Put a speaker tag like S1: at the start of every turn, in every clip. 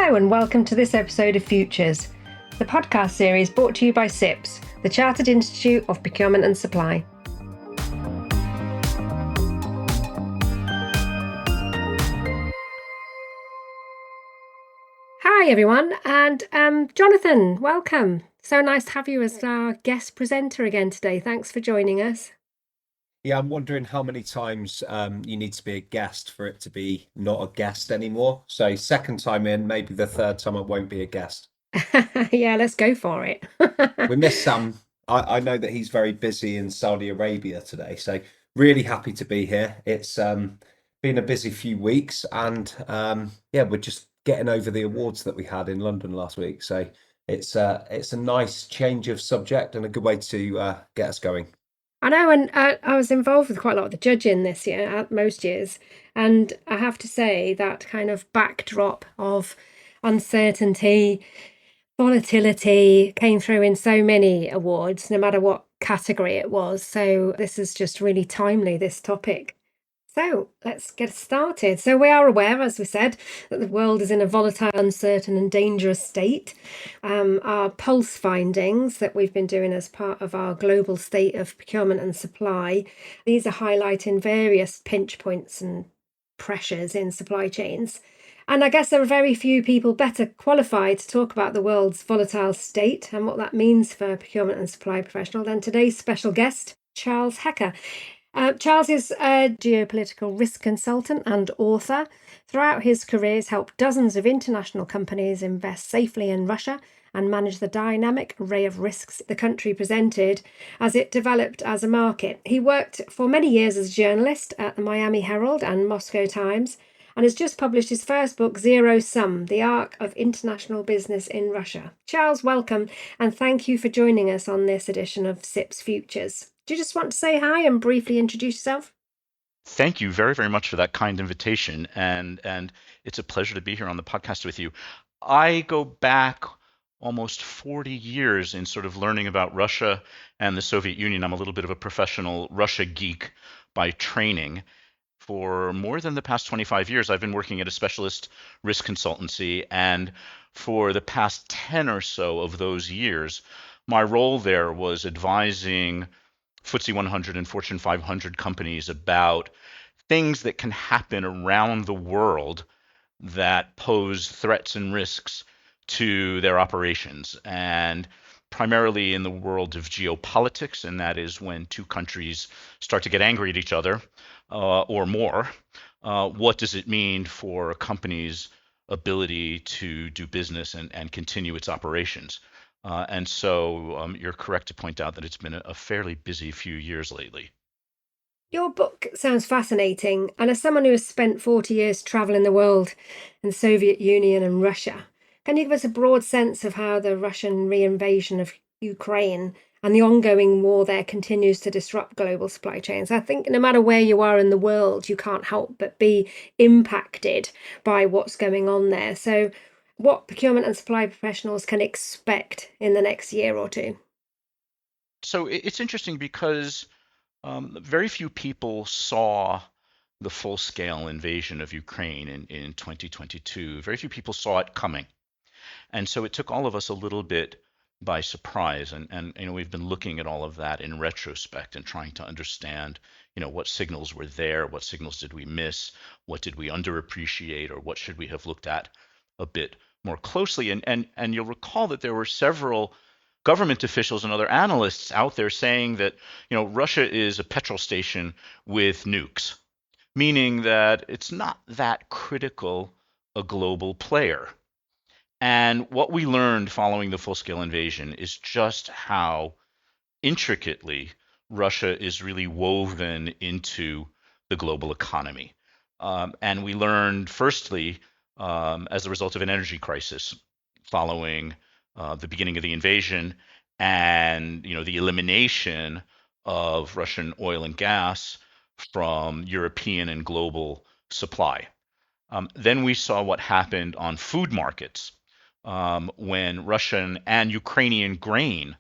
S1: Hello and welcome to this episode of Futures, the podcast series brought to you by CIPS, the Chartered Institute of Procurement and Supply. Hi everyone, and Jonathan, welcome. So nice to have you as our guest presenter again today. Thanks for joining us.
S2: Yeah, I'm wondering how many times you need to be a guest for it to be not a guest anymore. So second time in, maybe the third time I won't be a guest.
S1: Yeah, let's go for it.
S2: We miss Sam. I know that he's very busy in Saudi Arabia today, so really happy to be here. It's been a busy few weeks, and yeah, we're just getting over the awards that we had in London last week. So it's a nice change of subject and a good way to get us going.
S1: I know, and I was involved with quite a lot of the judging this year, most years, and I have to say that kind of backdrop of uncertainty, volatility came through in so many awards, no matter what category it was. So this is just really timely, this topic. So let's get started. So we are aware, as we said, that the world is in a volatile, uncertain and dangerous state. Our pulse findings that we've been doing as part of our global state of procurement and supply, these are highlighting various pinch points and pressures in supply chains. And I guess there are very few people better qualified to talk about the world's volatile state and what that means for procurement and supply professional than today's special guest, Charles Hecker. Charles is a geopolitical risk consultant and author. Throughout his career, he's helped dozens of international companies invest safely in Russia and manage the dynamic array of risks the country presented as it developed as a market. He worked for many years as a journalist at the Miami Herald and Moscow Times, and has just published his first book, Zero Sum, The Arc of International Business in Russia. Charles, welcome, and thank you for joining us on this edition of CIPS Futures. Do you just want to say hi and briefly introduce yourself?
S3: Thank you very, very much for that kind invitation, and it's a pleasure to be here on the podcast with you. I go back almost 40 years in sort of learning about Russia and the Soviet Union. I'm a little bit of a professional Russia geek by training. For more than the past 25 years, I've been working at a specialist risk consultancy, and for the past 10 or so of those years, my role there was advising FTSE 100 and Fortune 500 companies about things that can happen around the world that pose threats and risks to their operations, and primarily in the world of geopolitics, and that is when two countries start to get angry at each other or more. What does it mean for a company's ability to do business and continue its operations? And so you're correct to point out that it's been a fairly busy few years lately.
S1: Your book sounds fascinating, and as someone who has spent 40 years traveling the world in the Soviet Union and Russia, can you give us a broad sense of how the Russian reinvasion of Ukraine and the ongoing war there continues to disrupt global supply chains? I think no matter where you are in the world, you can't help but be impacted by what's going on there. So what procurement and supply professionals can expect in the next year or two?
S3: So it's interesting because very few people saw the full-scale invasion of Ukraine in 2022. Very few people saw it coming. And so it took all of us a little bit by surprise. And we've been looking at all of that in retrospect and trying to understand, what signals were there, what signals did we miss, what did we underappreciate, or what should we have looked at a bit more closely. And you'll recall that there were several government officials and other analysts out there saying that, Russia is a petrol station with nukes, meaning that it's not that critical a global player. And what we learned following the full-scale invasion is just how intricately Russia is really woven into the global economy. And we learned, firstly, as a result of an energy crisis following the beginning of the invasion and the elimination of Russian oil and gas from European and global supply. Then we saw what happened on food markets when Russian and Ukrainian grain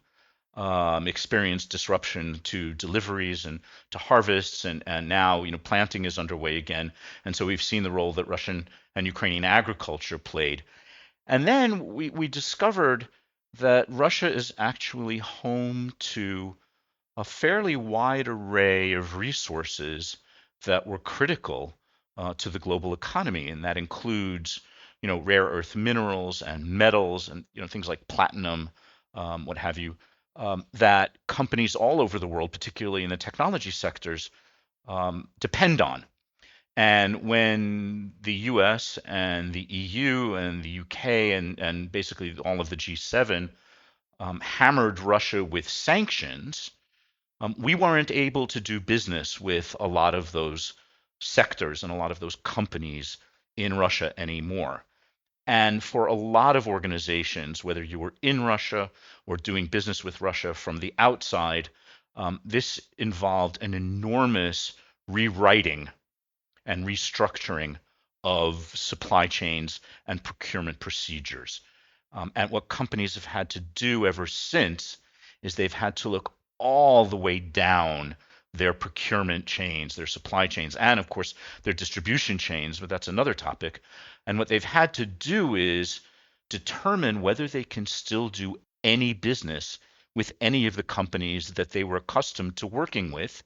S3: experienced disruption to deliveries and to harvests, and now planting is underway again. And so we've seen the role that Russian and Ukrainian agriculture played. And then we discovered that Russia is actually home to a fairly wide array of resources that were critical to the global economy, and that includes, rare earth minerals and metals, and things like platinum, what have you, that companies all over the world, particularly in the technology sectors, depend on. And when the US and the EU and the UK and basically all of the G7 hammered Russia with sanctions, we weren't able to do business with a lot of those sectors and a lot of those companies in Russia anymore. And for a lot of organizations, whether you were in Russia or doing business with Russia from the outside, this involved an enormous rewriting and restructuring of supply chains and procurement procedures. And what companies have had to do ever since is they've had to look all the way down their procurement chains, their supply chains, and of course their distribution chains, but that's another topic. And what they've had to do is determine whether they can still do any business with any of the companies that they were accustomed to working with,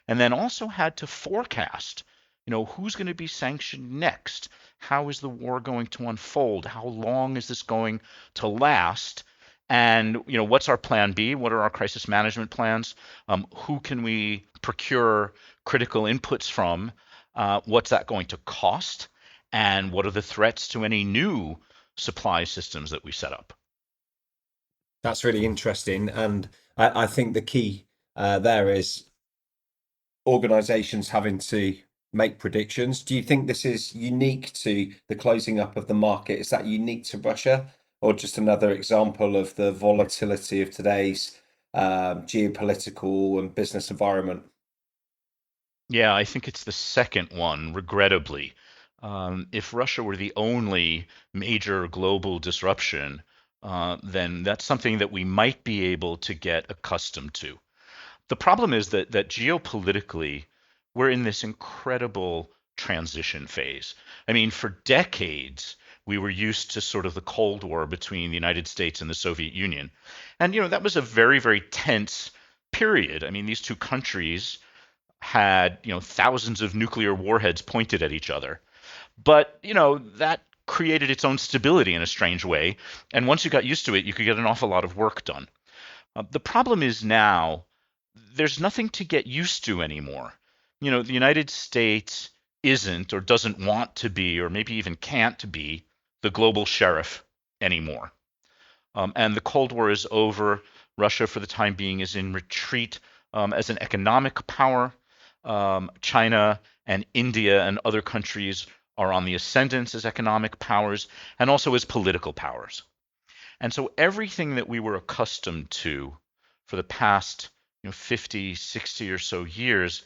S3: and then also had to forecast, who's going to be sanctioned next? How is the war going to unfold? How long is this going to last? And what's our plan B? What are our crisis management plans? Who can we procure critical inputs from? What's that going to cost? And what are the threats to any new supply systems that we set up?
S2: That's really interesting. And I think the key there is organizations having to make predictions. Do you think this is unique to the closing up of the market? Is that unique to Russia, or just another example of the volatility of today's geopolitical and business environment?
S3: Yeah, I think it's the second one, regrettably. If Russia were the only major global disruption, then that's something that we might be able to get accustomed to. The problem is that geopolitically, we're in this incredible transition phase. I mean, for decades, we were used to sort of the Cold War between the United States and the Soviet Union. And, that was a very, very tense period. I mean, these two countries had, thousands of nuclear warheads pointed at each other. But, that created its own stability in a strange way. And once you got used to it, you could get an awful lot of work done. The problem is now there's nothing to get used to anymore. The United States isn't or doesn't want to be, or maybe even can't be, the global sheriff anymore. And the Cold War is over. Russia, for the time being, is in retreat as an economic power. China and India and other countries are on the ascendance as economic powers and also as political powers. And so everything that we were accustomed to for the past 50, 60 or so years,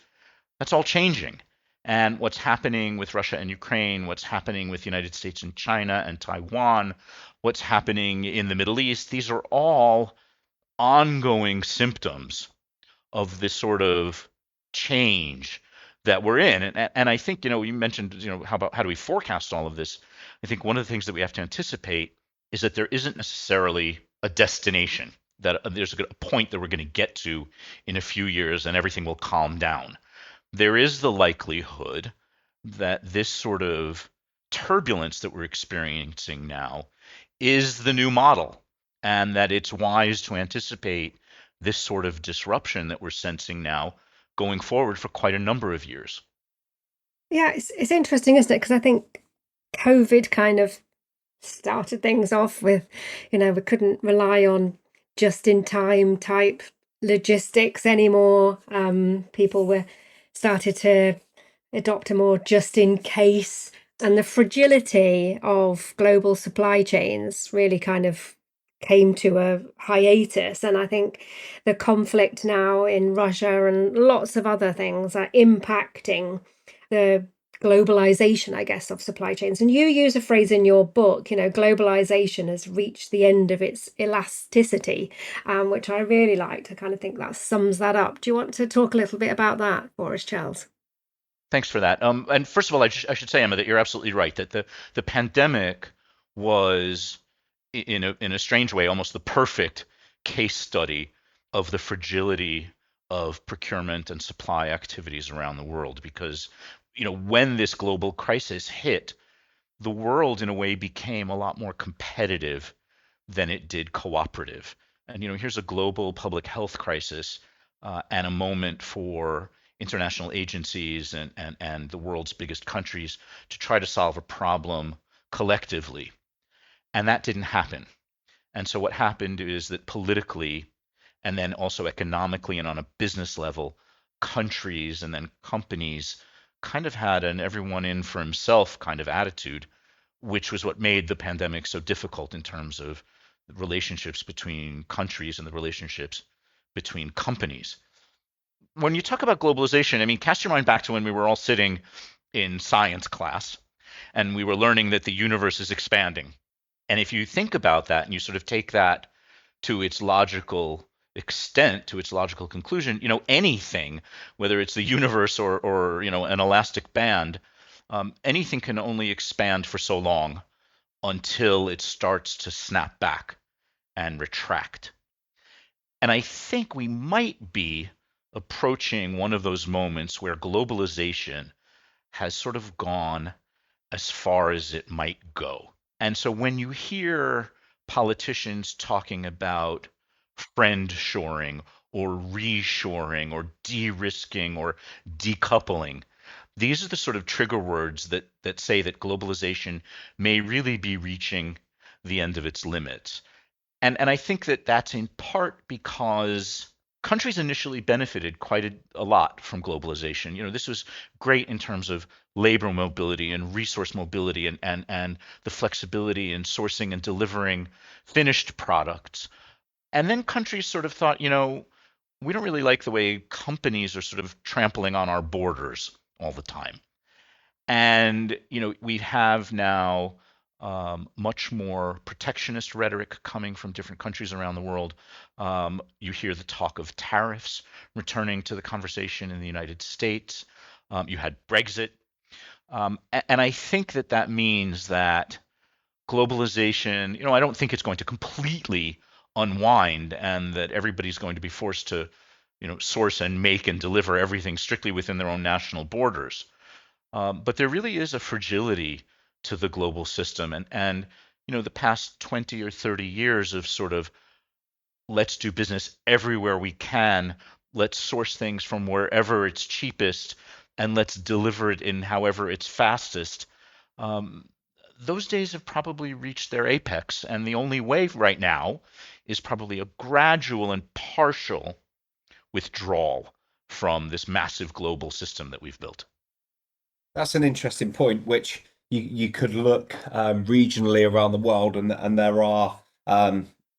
S3: that's all changing. And what's happening with Russia and Ukraine, what's happening with the United States and China and Taiwan, what's happening in the Middle East, these are all ongoing symptoms of this sort of change that we're in. And I think, you mentioned, how do we forecast all of this? I think one of the things that we have to anticipate is that there isn't necessarily a destination, that there's a point that we're going to get to in a few years and everything will calm down. There is the likelihood that this sort of turbulence that we're experiencing now is the new model, and that it's wise to anticipate this sort of disruption that we're sensing now going forward for quite a number of years.
S1: Yeah, it's interesting, isn't it? Because I think COVID kind of started things off with, we couldn't rely on just-in-time type logistics anymore. People were started to adopt a more just-in-case, and the fragility of global supply chains really kind of came to a hiatus. And I think the conflict now in Russia and lots of other things are impacting the globalization, I guess, of supply chains. And you use a phrase in your book, globalization has reached the end of its elasticity, which I really liked. I kind of think that sums that up. Do you want to talk a little bit about that for us, Charles?
S3: Thanks for that. And first of all, I should say, Emma, that you're absolutely right, that the pandemic was in a strange way almost the perfect case study of the fragility of procurement and supply activities around the world because when this global crisis hit, the world in a way became a lot more competitive than it did cooperative. And here's a global public health crisis and a moment for international agencies and the world's biggest countries to try to solve a problem collectively. And that didn't happen. And so what happened is that politically and then also economically and on a business level, countries and then companies kind of had an everyone in for himself kind of attitude, which was what made the pandemic so difficult in terms of relationships between countries and the relationships between companies. When you talk about globalization, I mean, cast your mind back to when we were all sitting in science class and we were learning that the universe is expanding. And if you think about that and you sort of take that to its logical extent, to its logical conclusion, anything, whether it's the universe or an elastic band, anything can only expand for so long until it starts to snap back and retract. And I think we might be approaching one of those moments where globalization has sort of gone as far as it might go. And so when you hear politicians talking about friend shoring or reshoring or de-risking or decoupling, these are the sort of trigger words that say that globalization may really be reaching the end of its limits. And I think that that's in part because countries initially benefited quite a lot from globalization. This was great in terms of labor mobility and resource mobility and the flexibility in sourcing and delivering finished products. And then countries sort of thought, we don't really like the way companies are sort of trampling on our borders all the time. And, we have now much more protectionist rhetoric coming from different countries around the world. You hear the talk of tariffs returning to the conversation in the United States. You had Brexit. And I think that means that globalization, I don't think it's going to completely unwind and that everybody's going to be forced to, source and make and deliver everything strictly within their own national borders. But there really is a fragility to the global system. And the past 20 or 30 years of sort of let's do business everywhere we can, let's source things from wherever it's cheapest, and let's deliver it in however it's fastest. Those days have probably reached their apex. And the only way right now is probably a gradual and partial withdrawal from this massive global system that we've built.
S2: That's an interesting point, which you could look regionally around the world, and there are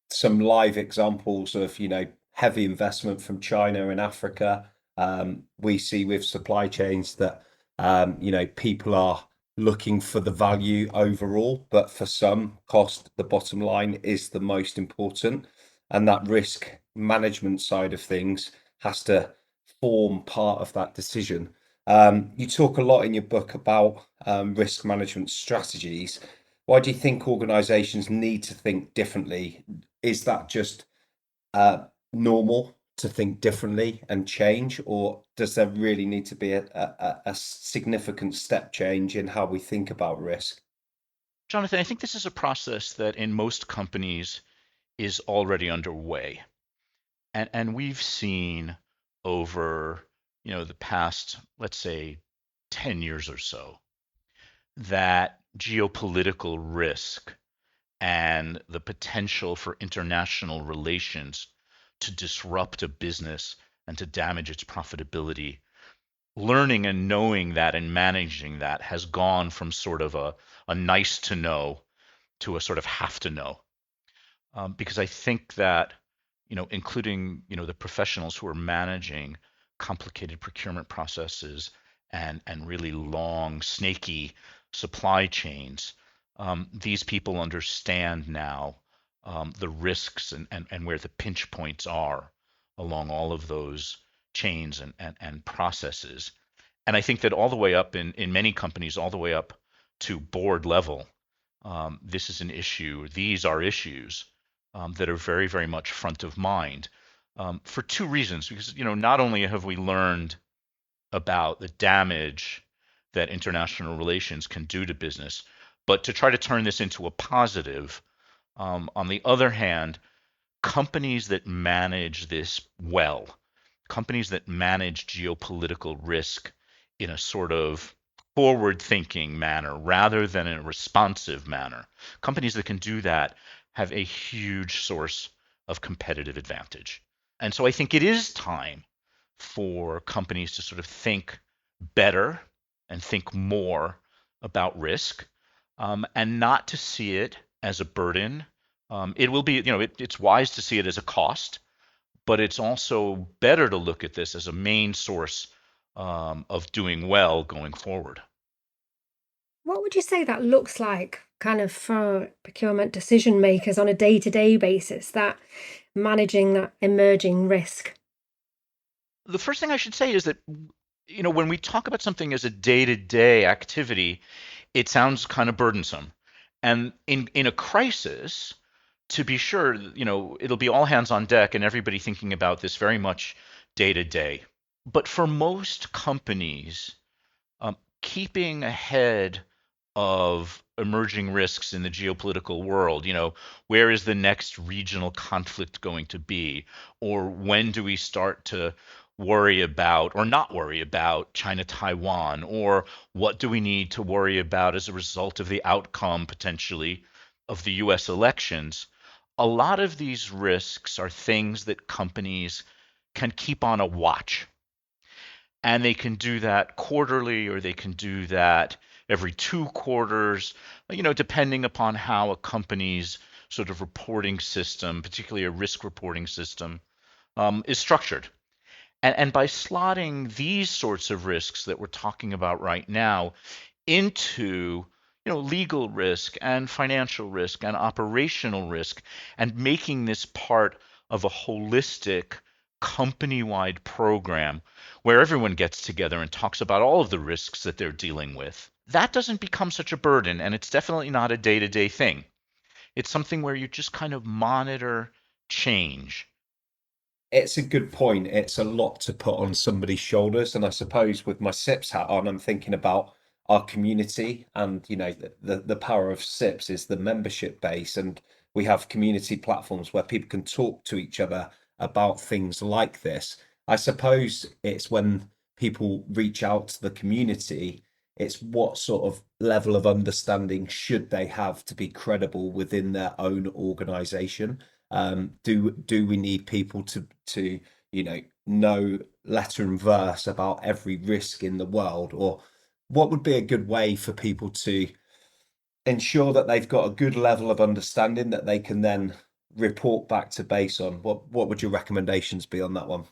S2: some live examples of heavy investment from China in Africa. We see with supply chains that people are looking for the value overall, but for some, cost, the bottom line is the most important, and that risk management side of things has to form part of that decision. You talk a lot in your book about risk management strategies. Why do you think organizations need to think differently? Is that just normal to think differently and change, or does there really need to be a significant step change in how we think about risk?
S3: Jonathan, I think this is a process that in most companies is already underway. And we've seen over, the past, let's say, 10 years or so, that geopolitical risk and the potential for international relations to disrupt a business and to damage its profitability, learning and knowing that and managing that has gone from sort of a nice to know to a sort of have to know. Because I think that, including, the professionals who are managing complicated procurement processes and really long, snaky supply chains, these people understand now the risks and where the pinch points are along all of those chains and processes. And I think that all the way up in many companies, all the way up to board level, this is an issue. These are issues that are very, very much front of mind for two reasons. Because not only have we learned about the damage that international relations can do to business, but to try to turn this into a positive. On the other hand, companies that manage this well, companies that manage geopolitical risk in a sort of forward thinking manner rather than in a responsive manner, companies that can do that have a huge source of competitive advantage. And so I think it is time for companies to sort of think better and think more about risk, and not to see it as a burden. It will be, it's wise to see it as a cost, but it's also better to look at this as a main source of doing well going forward.
S1: What would you say that looks like kind of for procurement decision makers on a day-to-day basis, that managing that emerging risk?
S3: The first thing I should say is that, when we talk about something as a day-to-day activity, it sounds kind of burdensome. And in a crisis, to be sure, it'll be all hands on deck and everybody thinking about this very much day to day. But for most companies, keeping ahead of emerging risks in the geopolitical world, where is the next regional conflict going to be? Or when do we start to worry about or not worry about China Taiwan? Or what do we need to worry about as a result of the outcome potentially of the US elections? A lot of these risks are things that companies can keep on a watch. And they can do that quarterly, or they can do that every 2 quarters, depending upon how a company's sort of reporting system, particularly a risk reporting system, is structured. And by slotting these sorts of risks that we're talking about right now into legal risk and financial risk and operational risk, and making this part of a holistic company-wide program where everyone gets together and talks about all of the risks that they're dealing with, that doesn't become such a burden, and it's definitely not a day-to-day thing. It's something where you just kind of monitor change.
S2: It's a good point. It's a lot to put on somebody's shoulders. And I suppose with my SIPs hat on, I'm thinking about our community. And, the power of SIPs is the membership base. And we have community platforms where people can talk to each other about things like this. I suppose it's when people reach out to the community, it's what sort of level of understanding should they have to be credible within their own organization. Do we need people to know letter and verse about every risk in the world, or what would be a good way for people to ensure that they've got a good level of understanding that they can then report back to base on? What would your recommendations be on that one?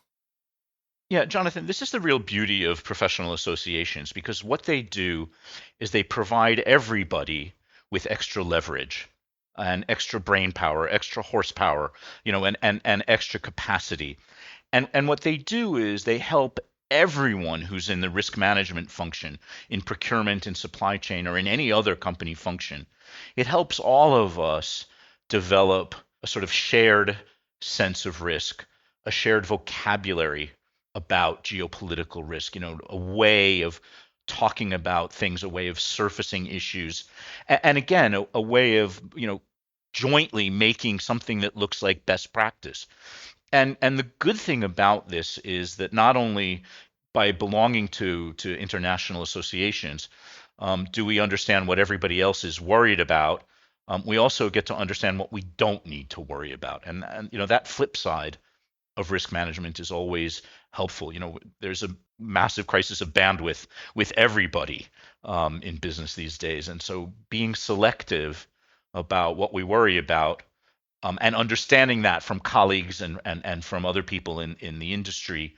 S3: Yeah, Jonathan, this is the real beauty of professional associations, because what they do is they provide everybody with extra leverage and extra brain power, extra horsepower, and extra capacity. And what they do is they help everyone who's in the risk management function, in procurement, in supply chain, or in any other company function. It helps all of us develop a sort of shared sense of risk, a shared vocabulary about geopolitical risk, a way of talking about things, a way of surfacing issues, and again, a way of, jointly making something that looks like best practice. And the good thing about this is that not only by belonging to international associations do we understand what everybody else is worried about, we also get to understand what we don't need to worry about. And that flip side of risk management is always helpful. There's a massive crisis of bandwidth with everybody in business these days. And so being selective about what we worry about, and understanding that from colleagues and from other people in the industry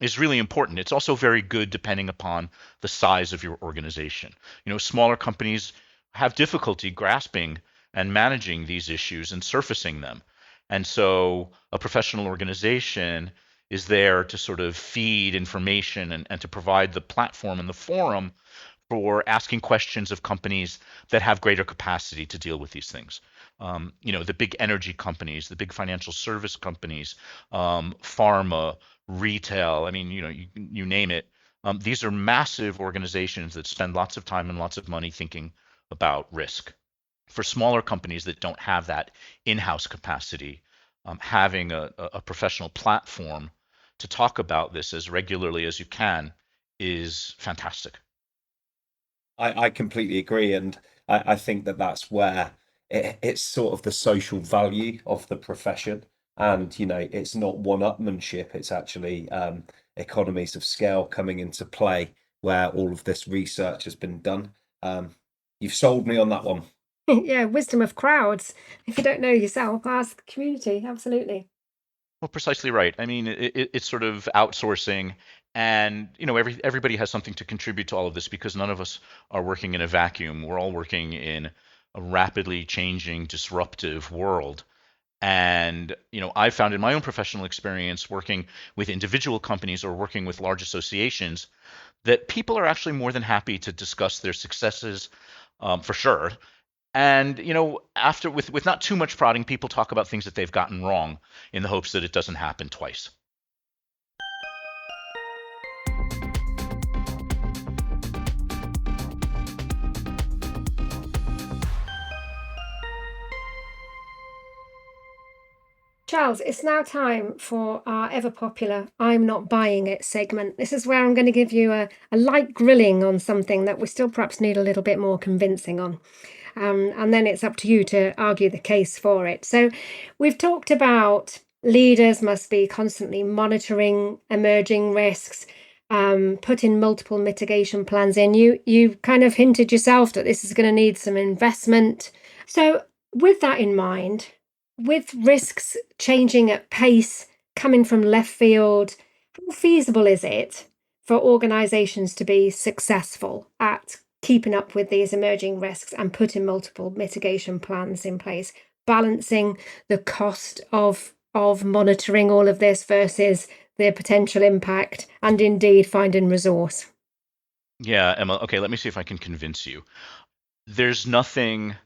S3: is really important. It's also very good depending upon the size of your organization. Smaller companies have difficulty grasping and managing these issues and surfacing them. And so a professional organization is there to sort of feed information and to provide the platform and the forum for asking questions of companies that have greater capacity to deal with these things. The big energy companies, the big financial service companies, pharma, retail. I mean, you name it. These are massive organizations that spend lots of time and lots of money thinking about risk. For smaller companies that don't have that in-house capacity, having a professional platform to talk about this as regularly as you can is fantastic.
S2: I completely agree, and I think that that's where it's sort of the social value of the profession, and it's not one-upmanship. It's actually economies of scale coming into play where all of this research has been done. You've sold me on that one.
S1: Yeah, wisdom of crowds. If you don't know yourself, ask the community. Absolutely.
S3: Well, precisely right. I mean, it's sort of outsourcing, and everybody has something to contribute to all of this because none of us are working in a vacuum. We're all working in a rapidly changing, disruptive world. And I've found in my own professional experience working with individual companies or working with large associations that people are actually more than happy to discuss their successes, for sure. And after with not too much prodding, people talk about things that they've gotten wrong in the hopes that it doesn't happen twice.
S1: Charles, it's now time for our ever popular I'm Not Buying It segment. This is where I'm going to give you a light grilling on something that we still perhaps need a little bit more convincing on. And then it's up to you to argue the case for it. So we've talked about leaders must be constantly monitoring emerging risks, putting multiple mitigation plans in. You kind of hinted yourself that this is going to need some investment. So with that in mind, with risks changing at pace, coming from left field, how feasible is it for organizations to be successful at keeping up with these emerging risks and putting multiple mitigation plans in place, balancing the cost of monitoring all of this versus the potential impact and indeed finding resource?
S3: Yeah, Emma. Okay, let me see if I can convince you. There's nothing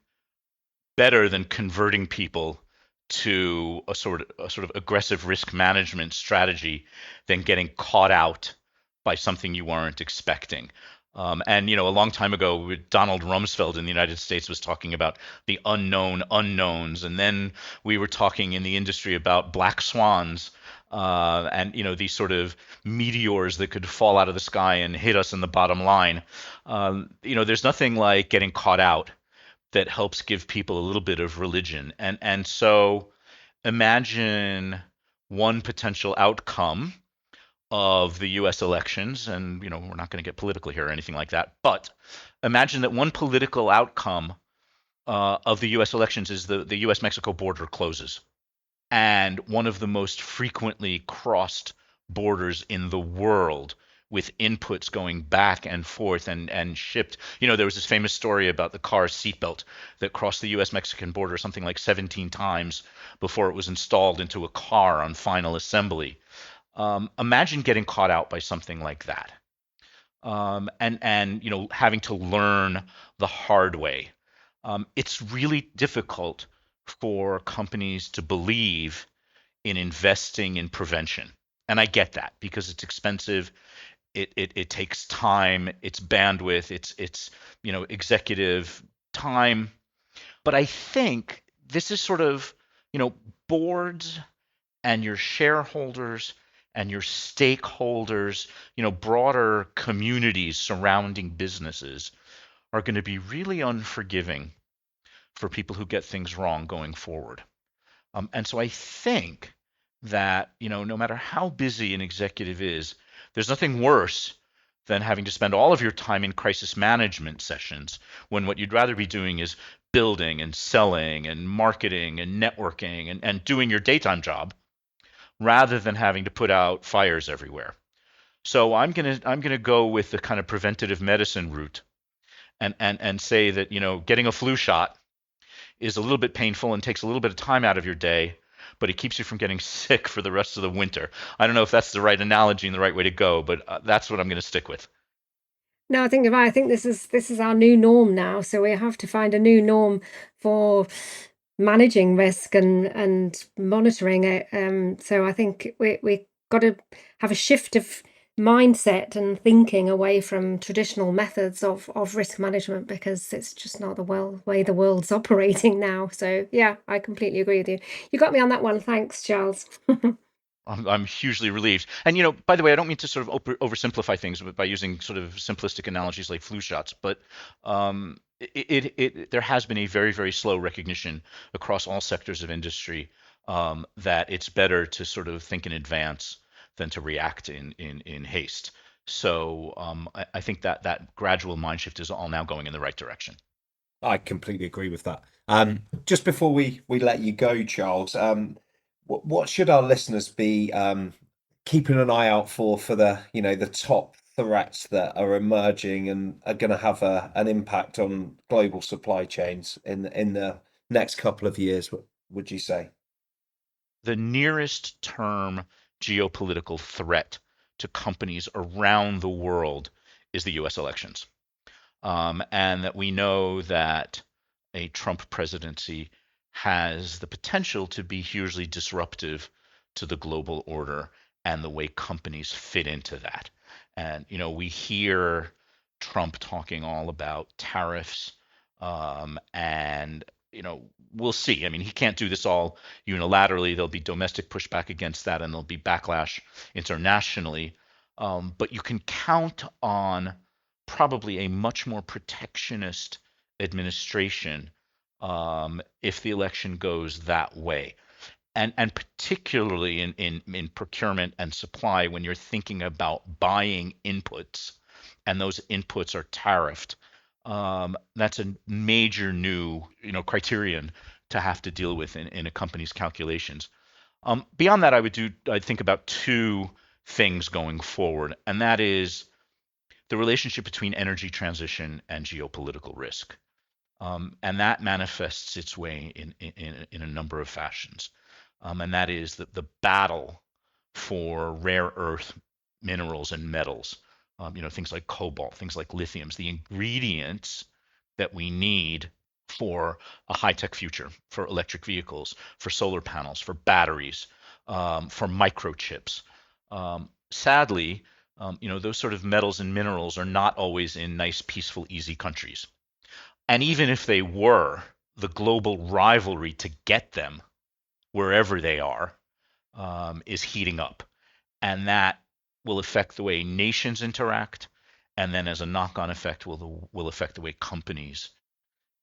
S3: better than converting people to a sort of aggressive risk management strategy than getting caught out by something you weren't expecting. And a long time ago, Donald Rumsfeld in the United States was talking about the unknown unknowns, and then we were talking in the industry about black swans, and these sort of meteors that could fall out of the sky and hit us in the bottom line. There's nothing like getting caught out that helps give people a little bit of religion. And so imagine one potential outcome of the US elections, and we're not going to get political here or anything like that, but imagine that one political outcome of the US elections is the US Mexico border closes. And one of the most frequently crossed borders in the world, with inputs going back and forth and shipped. There was this famous story about the car seatbelt that crossed the US Mexican border something like 17 times before it was installed into a car on final assembly. Imagine getting caught out by something like that. And having to learn the hard way. It's really difficult for companies to believe in investing in prevention. And I get that because it's expensive. It takes time, it's bandwidth, it's executive time. But I think this is sort of, boards and your shareholders and your stakeholders, broader communities surrounding businesses are going to be really unforgiving for people who get things wrong going forward. And so I think that, no matter how busy an executive is, there's nothing worse than having to spend all of your time in crisis management sessions when what you'd rather be doing is building and selling and marketing and networking and doing your daytime job rather than having to put out fires everywhere. So I'm gonna go with the kind of preventative medicine route and say that getting a flu shot is a little bit painful and takes a little bit of time out of your day, but it keeps you from getting sick for the rest of the winter. I don't know if that's the right analogy and the right way to go, but that's what I'm going to stick with.
S1: No, I think you're right. I think this is our new norm now. So we have to find a new norm for managing risk and monitoring it. So I think we got to have a shift of mindset and thinking away from traditional methods of risk management, because it's just not the way the world's operating now. So yeah, I completely agree with you. You got me on that one. Thanks, Charles.
S3: I'm hugely relieved. And by the way, I don't mean to sort of oversimplify things by using sort of simplistic analogies like flu shots, but there has been a very, very slow recognition across all sectors of industry that it's better to sort of think in advance than to react in haste. So I think that gradual mind shift is all now going in the right direction.
S2: I completely agree with that. Just before we let you go, Charles, what should our listeners be keeping an eye out for the the top threats that are emerging and are going to have an impact on global supply chains in the next couple of years? Would you say?
S3: The nearest term geopolitical threat to companies around the world is the US elections. And that we know that a Trump presidency has the potential to be hugely disruptive to the global order and the way companies fit into that. And we hear Trump talking all about tariffs, and we'll see. I mean, he can't do this all unilaterally. There'll be domestic pushback against that, and there'll be backlash internationally. But you can count on probably a much more protectionist administration if the election goes that way. And particularly in procurement and supply, when you're thinking about buying inputs and those inputs are tariffed, that's a major new criterion to have to deal with in a company's calculations. Beyond that, I'd think about two things going forward, and that is the relationship between energy transition and geopolitical risk. And that manifests its way in a number of fashions. And that is the battle for rare earth minerals and metals, things like cobalt, things like lithiums, the ingredients that we need for a high-tech future, for electric vehicles, for solar panels, for batteries, for microchips. Sadly, those sort of metals and minerals are not always in nice, peaceful, easy countries. And even if they were, the global rivalry to get them wherever they are is heating up. And that will affect the way nations interact. And then as a knock-on effect, will affect the way companies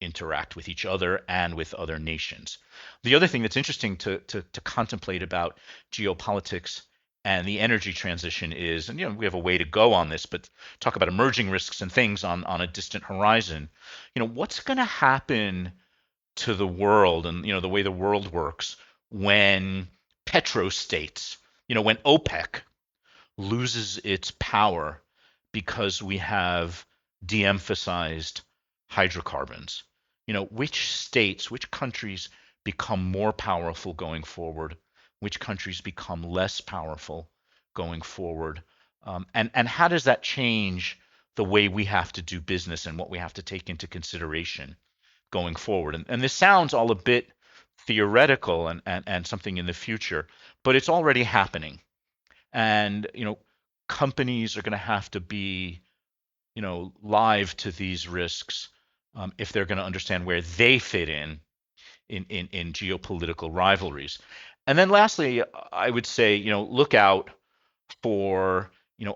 S3: interact with each other and with other nations. The other thing that's interesting to contemplate about geopolitics and the energy transition is, and we have a way to go on this, but talk about emerging risks and things on a distant horizon. What's going to happen to the world and the way the world works when petrostates, when OPEC loses its power because we have de-emphasized hydrocarbons. Which states, which countries become more powerful going forward, which countries become less powerful going forward, and how does that change the way we have to do business and what we have to take into consideration going forward? And this sounds all a bit theoretical and something in the future, but it's already happening. And companies are going to have to be live to these risks if they're going to understand where they fit in geopolitical rivalries. And then lastly, I would say look out for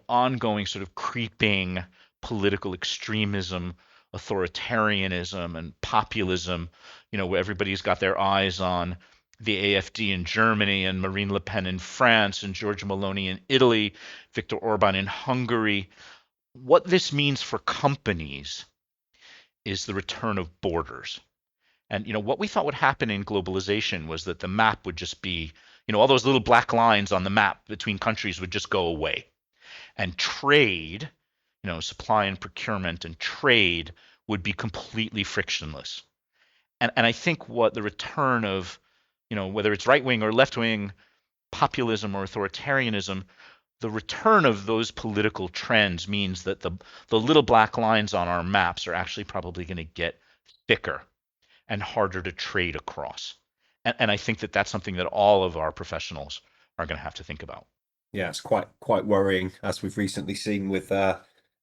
S3: ongoing sort of creeping political extremism, authoritarianism, and populism. Where everybody's got their eyes on the AfD in Germany and Marine Le Pen in France and Giorgia Meloni in Italy, Viktor Orban in Hungary. What this means for companies is the return of borders. And what we thought would happen in globalization was that the map would just be, all those little black lines on the map between countries would just go away. And trade, supply and procurement and trade would be completely frictionless. And I think what the return of, whether it's right wing or left wing populism or authoritarianism, the return of those political trends means that the little black lines on our maps are actually probably going to get thicker and harder to trade across. And I think that that's something that all of our professionals are going to have to think about.
S2: Yeah, it's quite worrying, as we've recently seen with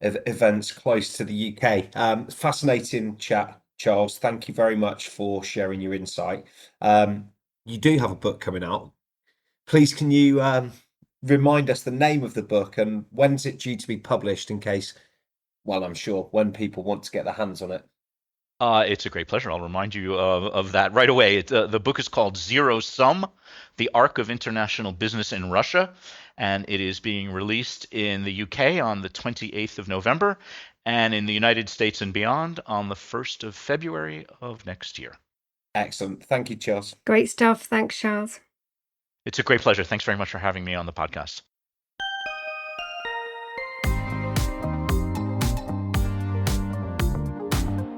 S2: events close to the UK. Fascinating chat, Charles. Thank you very much for sharing your insight. You do have a book coming out. Please, can you remind us the name of the book and when's it due to be published, in case, well, I'm sure when people want to get their hands on it.
S3: It's a great pleasure. I'll remind you of that right away. The book is called Zero Sum: The Arc of International Business in Russia, and it is being released in the UK on the 28th of November, and in the United States and beyond on the 1st of February of next year.
S2: Excellent. Thank you, Charles.
S1: Great stuff. Thanks, Charles.
S3: It's a great pleasure. Thanks very much for having me on the podcast.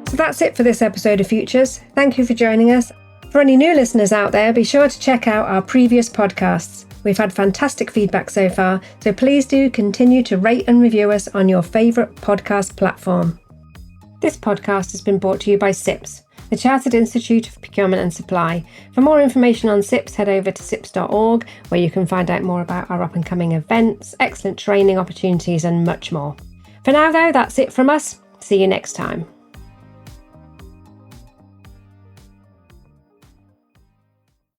S1: So that's it for this episode of Futures. Thank you for joining us. For any new listeners out there, be sure to check out our previous podcasts. We've had fantastic feedback so far, so please do continue to rate and review us on your favourite podcast platform. This podcast has been brought to you by CIPS, the Chartered Institute of Procurement and Supply. For more information on CIPS, head over to cips.org, where you can find out more about our up-and-coming events, excellent training opportunities, and much more. For now, though, that's it from us. See you next time.